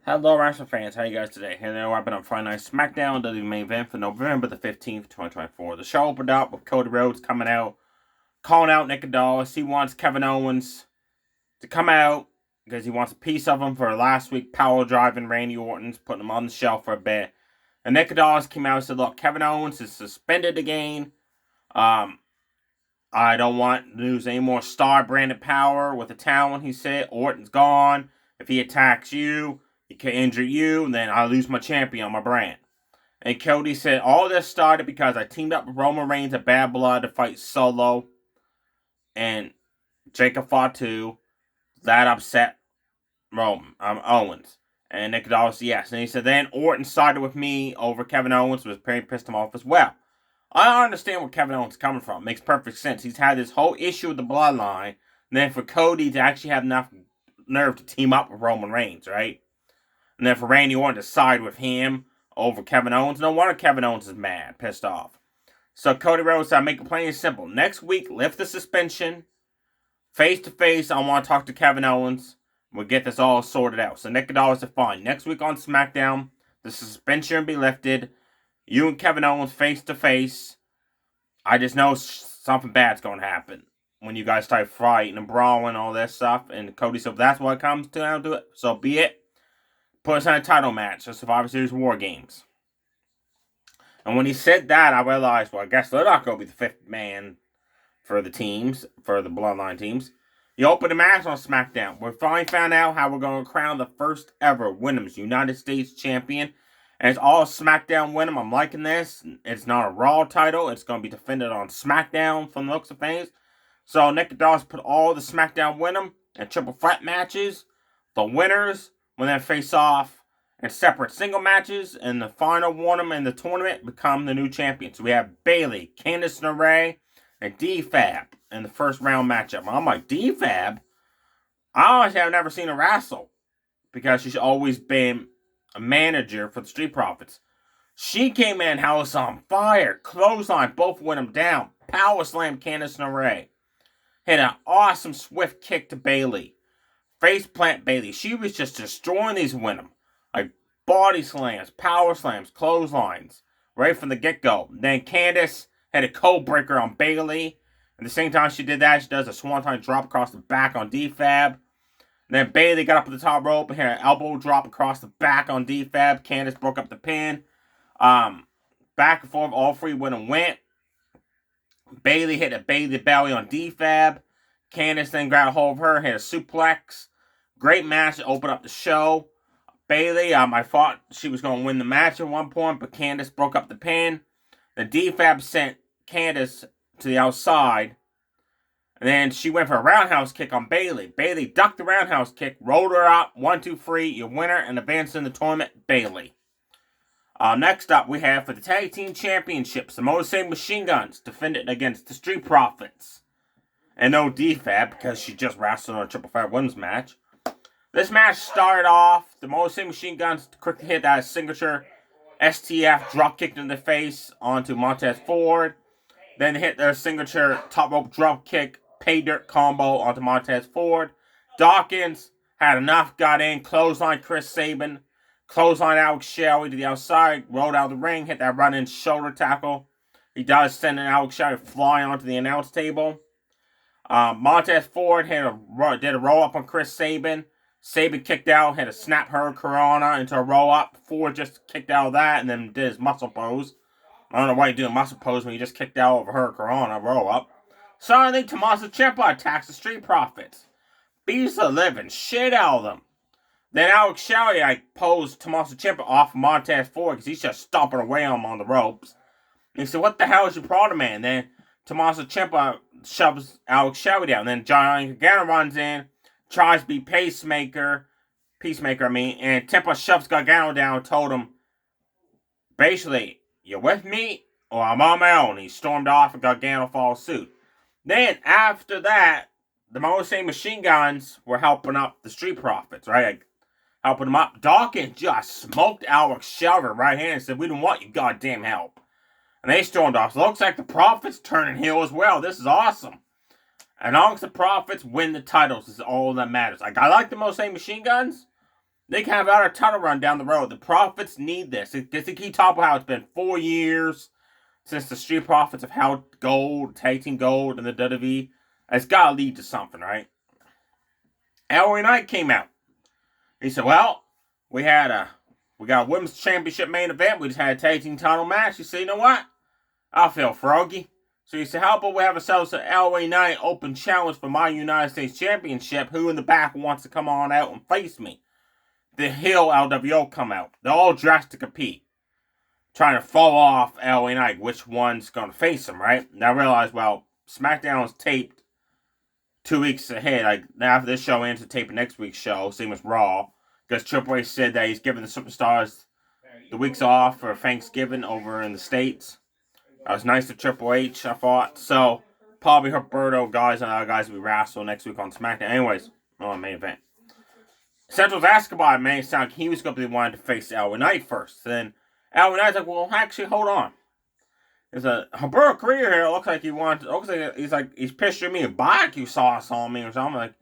Hello, wrestling fans. How you guys today? Here they are, wrapping up Friday Night SmackDown, the main event for November the 15th, 2024. The show opened up with Cody Rhodes coming out, calling out Nick Aldis. He wants Kevin Owens to come out because he wants a piece of him for last week power driving Randy Orton's, putting him on the shelf for a bit. And Nick Aldis came out and said, look, Kevin Owens is suspended again. I don't want to lose any more star-branded power with the talent, he said. Orton's gone. If he attacks you, he can injure you, and then I lose my champion on my brand. And Cody said, all this started because I teamed up with Roman Reigns and Bad Blood to fight Solo. And Jacob fought too. That upset Owens. And Nick Aldis, yes. And he said, then Orton sided with me over Kevin Owens, was very pissed him off as well. I understand where Kevin Owens is coming from. It makes perfect sense. He's had this whole issue with the bloodline. And then for Cody to actually have enough nerve to team up with Roman Reigns, right? And then for Randy Orton to side with him over Kevin Owens. No wonder Kevin Owens is mad, pissed off. So Cody Rhodes said, make it plain and simple. Next week, lift the suspension. Face to face, I want to talk to Kevin Owens. We'll get this all sorted out. So Nick Aldis said, fine. Next week on SmackDown, the suspension will be lifted. You and Kevin Owens face to face. I just know something bad's going to happen when you guys start fighting and brawling and all this stuff. And Cody said, that's what it comes down to it. So be it. Put us on a title match for Survivor Series War Games. And when he said that, I realized, well, I guess they're not going to be the fifth man for the teams, for the Bloodline teams. He opened the match on SmackDown. We finally found out how we're going to crown the first ever Women's United States Champion. And it's all SmackDown Women. I'm liking this. It's not a Raw title. It's going to be defended on SmackDown from the looks of things. So Nick Aldis put all the SmackDown Women in triple threat matches. The winners will then face off in separate single matches. And the final one of them in the tournament become the new champions. So we have Bayley, Candice LeRae, and D-Fab in the first round matchup. I'm like, D-Fab? I honestly have never seen her wrestle. Because she's always been a manager for the Street Profits. She came in house on fire. Clothesline, both went them down. Power slam Candice LeRae. Hit an awesome swift kick to Bayley. Face plant Bayley. She was just destroying these women. Like body slams, power slams, clotheslines. Right from the get-go. Then Candice had a code breaker on Bayley. At the same time she did that, she does a swanton drop across the back on D-Fab. Then Bayley got up at the top rope and had an elbow drop across the back on D-Fab. Candice broke up the pin. Back and forth, all three went. Bayley hit a Bayley belly on D-Fab. Candice then grabbed a hold of her, hit a suplex. Great match to open up the show. Bayley, I thought she was going to win the match at one point, but Candice broke up the pin. Then D-Fab sent Candice to the outside. And then she went for a roundhouse kick on Bayley. Bayley ducked the roundhouse kick, rolled her up, 1, 2, 3, your winner, and advanced in the tournament, Bayley. Next up, we have for the Tag Team Championships, the Motor City Machine Guns defended against the Street Profits. And no D-Fab, because she just wrestled in a Triple Threat Women's match. This match started off, the Motor City Machine Guns quickly hit that signature STF drop kick in the face onto Montez Ford. Then hit their signature top rope drop kick pay dirt combo onto Montez Ford. Dawkins had enough, got in, clothesline Chris Sabin, clothesline Alex Shelley to the outside, rolled out of the ring, hit that run-in shoulder tackle. He does send an Alex Shelley flying onto the announce table. Montez Ford did a roll-up on Chris Sabin. Sabin kicked out, had a snap hurricanrana into a roll-up. Ford just kicked out of that and then did his muscle pose. I don't know why you do a muscle pose when you just kicked out of a hurricanrana roll-up. Suddenly, Tommaso Ciampa attacks the Street Profits. Beats the living shit out of them. Then Alex Shelley posed Tommaso Ciampa off Montez Ford because he's just stomping away on him on the ropes. And he said, what the hell is your problem, man? Then Tommaso Ciampa shoves Alex Shelley down. Then Johnny Gargano runs in, tries to be Peacemaker, and Ciampa shoves Gargano down and told him, basically, you with me or I'm on my own. He stormed off and Gargano follows suit. Then, after that, the Motor City Machine Guns were helping up the Street Profits, right? Helping them up. Dawkins just smoked Alex Shelley right hand and said, we don't want your goddamn help. And they stormed off. So it looks like the Profits turning heel as well. This is awesome. And as long as the Profits win the titles is all that matters. I like the Motor City Machine Guns. they can have another title run down the road. The Profits need this. Because they keep talking about how it's been 4 years since the Street Profits have held gold, tag team gold in the WWE. It's got to lead to something, right? LA Knight came out. He said, well, we got a women's championship main event. We just had a tag team title match. He said, you know what? I feel froggy. So he said, how about we have ourselves an LA Knight open challenge for my United States Championship? Who in the back wants to come on out and face me? The heel LWO come out. They're all dressed to compete. Trying to fall off LA Knight. Which one's going to face him, right? And I realized, well, SmackDown was taped 2 weeks ahead. Like, after this show ends, to tape next week's show, same as Raw. Because Triple H said that he's giving the superstars the weeks off for Thanksgiving over in the States. That was nice of Triple H, I thought. So, probably Humberto, guys, and other guys will be wrestled next week on SmackDown. Anyways, on the main event. Central's Escobar made it sound like he was going to be wanting to face LA Knight first. Then LA Knight's like, well, actually, hold on. There's a Humberto Carrillo here. It looks like he's picturing me a barbecue sauce on me or something. Like,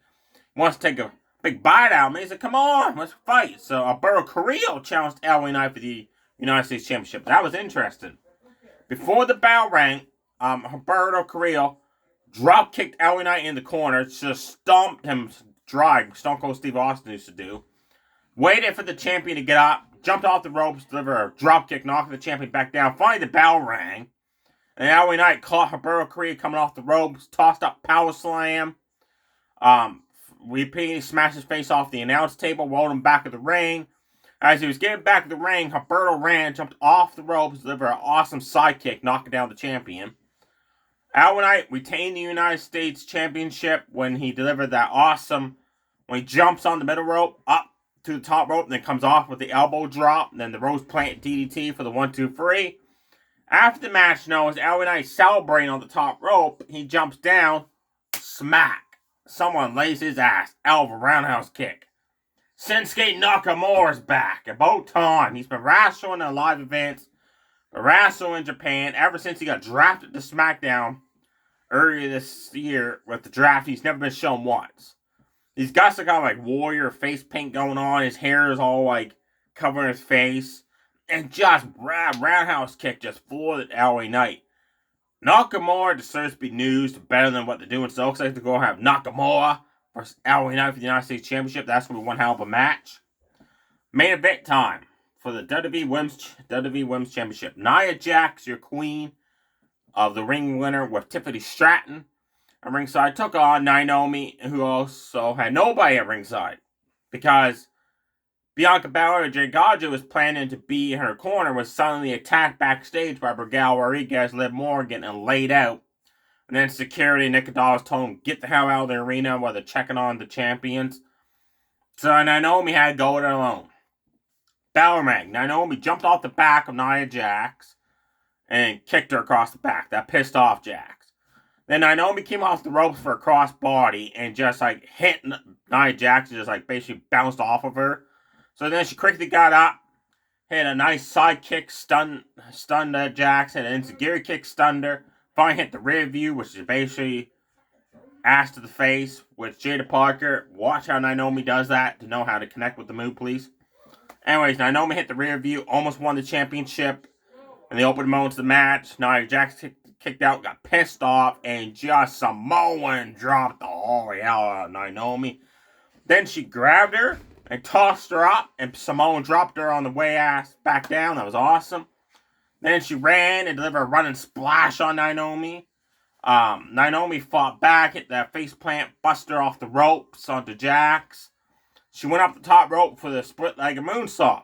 he wants to take a big bite out of me. He said, come on, let's fight. So, Humberto Carrillo challenged LA Knight for the United States Championship. That was interesting. Before the bell rang, Humberto Carrillo drop-kicked LA Knight in the corner, just stomped him dry, Stone Cold Steve Austin used to do. Waited for the champion to get up, jumped off the ropes, delivered a dropkick, knocking the champion back down. Finally, the bell rang. And LA Knight caught Humberto Carrillo coming off the ropes, tossed up power slam. Repeatedly smashed his face off the announce table, rolled him back of the ring. As he was getting back to the ring, Humberto ran, jumped off the ropes, delivered an awesome sidekick, knocking down the champion. LA Knight retained the United States Championship when he delivered that awesome, when he jumps on the middle rope, up to the top rope, and then comes off with the elbow drop, and then the Rose Plant DDT for the 1-2-3. After the match, as LA Knight celebrating on the top rope, he jumps down, smack. Someone lays his ass, Elva roundhouse kick. Shinsuke Nakamura's back. About time. He's been wrestling in live events, wrestling in Japan ever since he got drafted to SmackDown earlier this year with the draft. He's never been shown once. He's got some kind of like warrior face paint going on. His hair is all like covering his face. And just roundhouse kick just floored LA Knight. Nakamura deserves to be used better than what they're doing. So it looks like they're going to have Nakamura versus LA Knight for the United States Championship. That's going to be one hell of a match. Main event time for the WWE Women's Championship. Nia Jax, your queen of the ring winner with Tiffany Stratton at ringside, took on Naomi, who also had nobody at ringside. Because Bianca Belair and Jay Gaja was planning to be in her corner, was suddenly attacked backstage by Miguel Rodriguez, Liv Morgan, and laid out. And then security, Nick Adalas told him, get the hell out of the arena while they're checking on the champions. So Naomi had to go it alone. Bell rang. Naomi jumped off the back of Nia Jax and kicked her across the back. That pissed off Jax. Then Naomi came off the ropes for a crossbody and just like hit Nia Jax and just like basically bounced off of her. So then she quickly got up, hit a nice side kick, stunned Jax, hit an enziguri kick, stunned her. Finally hit the rear view, which is basically ass to the face with Jada Parker. Watch how Naomi does that to know how to connect with the move, please. Anyways, Naomi hit the rear view, almost won the championship. In the opening moments of the match, Nia Jax kicked out, got pissed off, and just Samoan dropped the holy hell out of Naomi. Then she grabbed her and tossed her up, and Samoan dropped her on the way ass back down. That was awesome. Then she ran and delivered a running splash on Naomi. Naomi fought back, hit that face plant, busted her off the ropes onto Jax. She went up the top rope for the split-legged moonsault.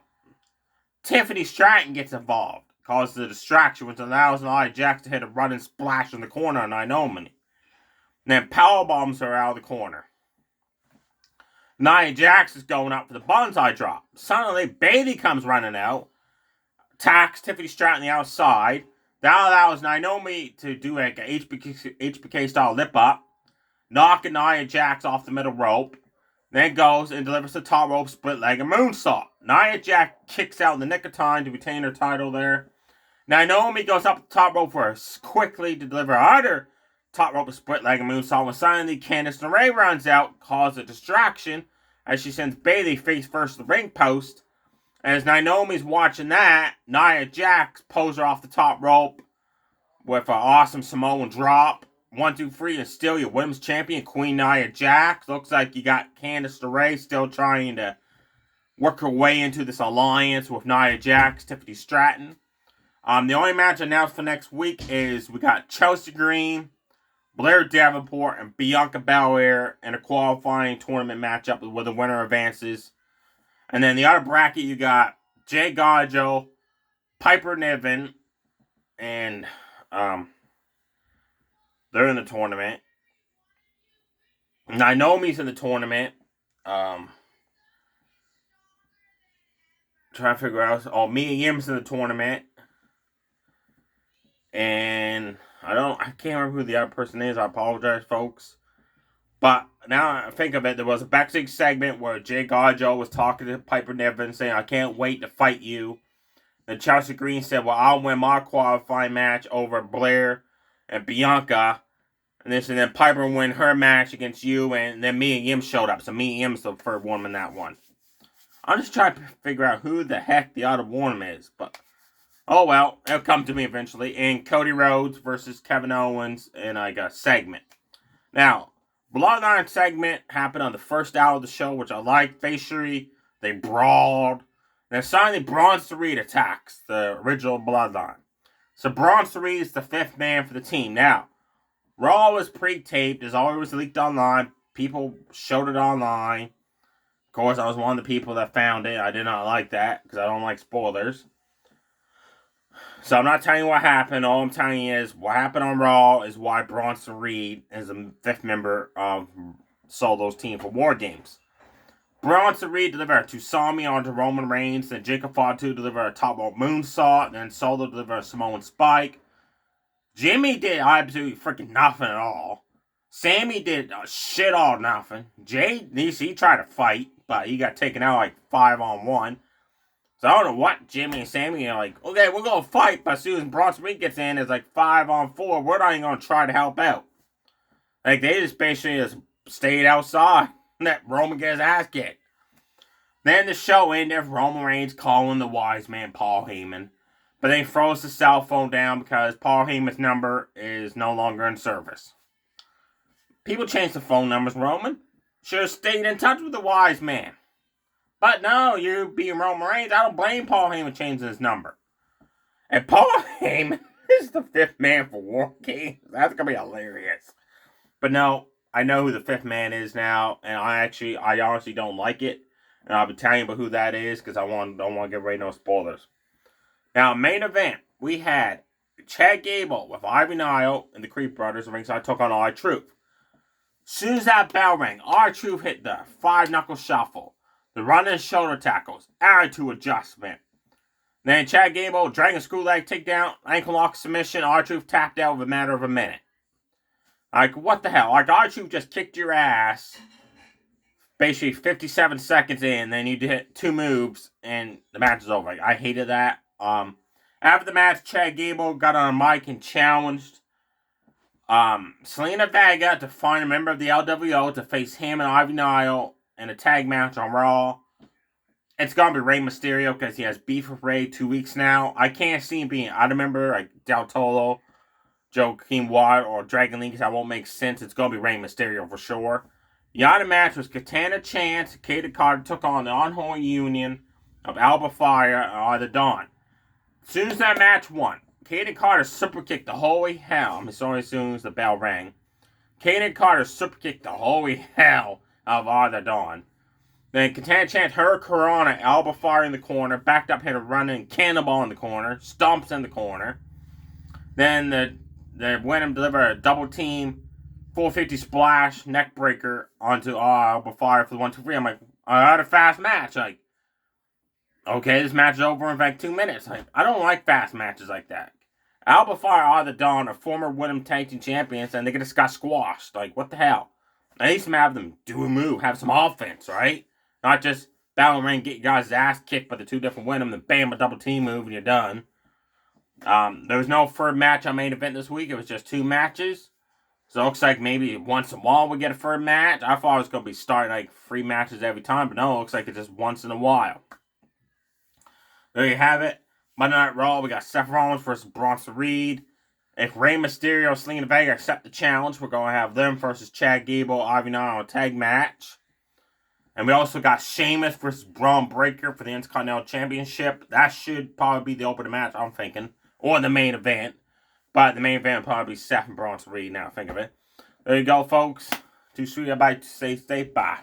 Tiffany Stratton gets involved, causes the distraction, which allows Nia Jax to hit a running splash in the corner on Naomi. And then powerbombs her out of the corner. Nia Jax is going up for the bonsai drop. Suddenly, Bayley comes running out, attacks Tiffany Stratton on the outside. That allows Naomi to do like a HBK style lip up, knocking Nia Jax off the middle rope. Then goes and delivers the top rope split-legged moonsault. Nia Jax kicks out in the nick of time to retain her title there. Naomi goes up the top rope for her quickly to deliver another top rope split-legged moonsault. When suddenly Candice LeRae runs out, causes a distraction. as she sends Bayley face first to the ring post. As Naomi's watching that, Nia Jax pulls her off the top rope with an awesome Samoan drop. 1, 2, 3, and still your women's champion, Queen Nia Jax. Looks like you got Candice LeRae still trying to work her way into this alliance with Nia Jax, Tiffany Stratton. The only match announced for next week is we got Chelsea Green, Blair Davenport, and Bianca Belair in a qualifying tournament matchup where the winner advances. And then the other bracket, you got Jay Gajo, Piper Niven, and they're in the tournament. Naomi's in the tournament. Trying to figure out. Oh, Mia Yim's in the tournament. And I can't remember who the other person is. I apologize, folks. But now I think of it, there was a backstage segment where Jay Gajo was talking to Piper Niven, saying, I can't wait to fight you. And Chelsea Green said, well, I'll win my qualifying match over Blair and Bianca. And then Piper win her match against you, and then Mia Yim showed up. So Mia Yim's the third woman in that one. I'm just trying to figure out who the heck the other woman is. But, oh well, it'll come to me eventually. And Cody Rhodes versus Kevin Owens in like a segment. Now, Bloodline segment happened on the first hour of the show, which I liked. Facially, they brawled. Then suddenly, Braun Strowman attacks the original Bloodline. So Braun Strowman is the fifth man for the team. Now, Raw was pre-taped. It's always leaked online. People showed it online. Of course, I was one of the people that found it. I did not like that because I don't like spoilers. So I'm not telling you what happened. All I'm telling you is what happened on Raw is why Braun Strowman is the fifth member of Solo's team for War Games. Braun Strowman delivered to Sami onto Roman Reigns. Then Jacob Fatu delivered a top rope moonsault. Then Solo delivered a Samoan spike. Jimmy did absolutely freaking nothing at all. Sammy did shit all nothing. Jay, he tried to fight, but he got taken out like 5-on-1. So I don't know what Jimmy and Sammy are like, okay, we're going to fight, but as soon as Braun Strowman gets in, it's like 5-on-4. We're not even going to try to help out. Like, they just basically just stayed outside and let Roman get his ass kicked. Then the show ended with Roman Reigns calling the wise man Paul Heyman. But then he throws the cell phone down because Paul Heyman's number is no longer in service. People change the phone numbers, Roman. Should have stayed in touch with the wise man. But no, you being Roman Reigns, I don't blame Paul Heyman changing his number. And Paul Heyman is the fifth man for War Games. That's going to be hilarious. But no, I know who the fifth man is now, and I honestly don't like it. And I'll be telling you about who that is because I don't want to give away no spoilers. Now, main event, we had Chad Gable with Ivy Nile and the Creed Brothers ringside took on R-Truth. Soon as that bell rang, R-Truth hit the 5-knuckle shuffle, the running shoulder tackles, attitude adjustment. Then Chad Gable, dragon screw leg takedown, ankle lock submission, R-Truth tapped out with a matter of a minute. Like, what the hell? Like, R-Truth just kicked your ass basically 57 seconds in, then you did 2 moves, and the match is over. Like, I hated that. After the match, Chad Gable got on a mic and challenged Selena Vega to find a member of the LWO to face him and Ivy Nile in a tag match on Raw. It's gonna be Rey Mysterio because he has beef with Rey 2 weeks now. I can't see him being out of member like Del Toro, Joaquin Watt, or Dragon Lee because that won't make sense. It's gonna be Rey Mysterio for sure. The other match was Katana Chance. Katie Carter took on the unholy union of Alba Fire and Arthur Dawn. As soon as that match won, Katie Carter super kicked the holy hell. As soon as the bell rang, Katie Carter super kicked the holy hell out of Arthur Dawn. Then Katana Chance, her Corona, Alba Fire in the corner, backed up, hit a running cannonball in the corner, stomps in the corner. Then the winner delivered a double team 450 splash neck breaker onto Alba Fire for the 1-2-3. I'm like, I had a fast match. Like, okay, this match is over in like 2 minutes. Like, I don't like fast matches like that. Alba Fire are the Dawn, are former Women's Tag Team Champions, and they just got squashed. Like, what the hell? At least have them do a move, have some offense, right? Not just battle ring, get your guys' ass kicked by the 2 different women, then bam, a double team move, and you're done. There was no third match on main event this week. It was just 2 matches. So it looks like maybe once in a while we get a third match. I thought it was going to be starting like 3 matches every time, but no, it looks like it's just once in a while. There you have it. Monday Night Raw, we got Seth Rollins versus Bronson Reed. If Rey Mysterio and Selena Vega accept the challenge, we're going to have them versus Chad Gable, Ivy Nile on a tag match. And we also got Sheamus versus Braun Breaker for the Intercontinental Championship. That should probably be the opening match, I'm thinking. Or the main event. But the main event will probably be Seth and Bronson Reed now, think of it. There you go, folks. Too sweet, everybody. Stay safe. Bye.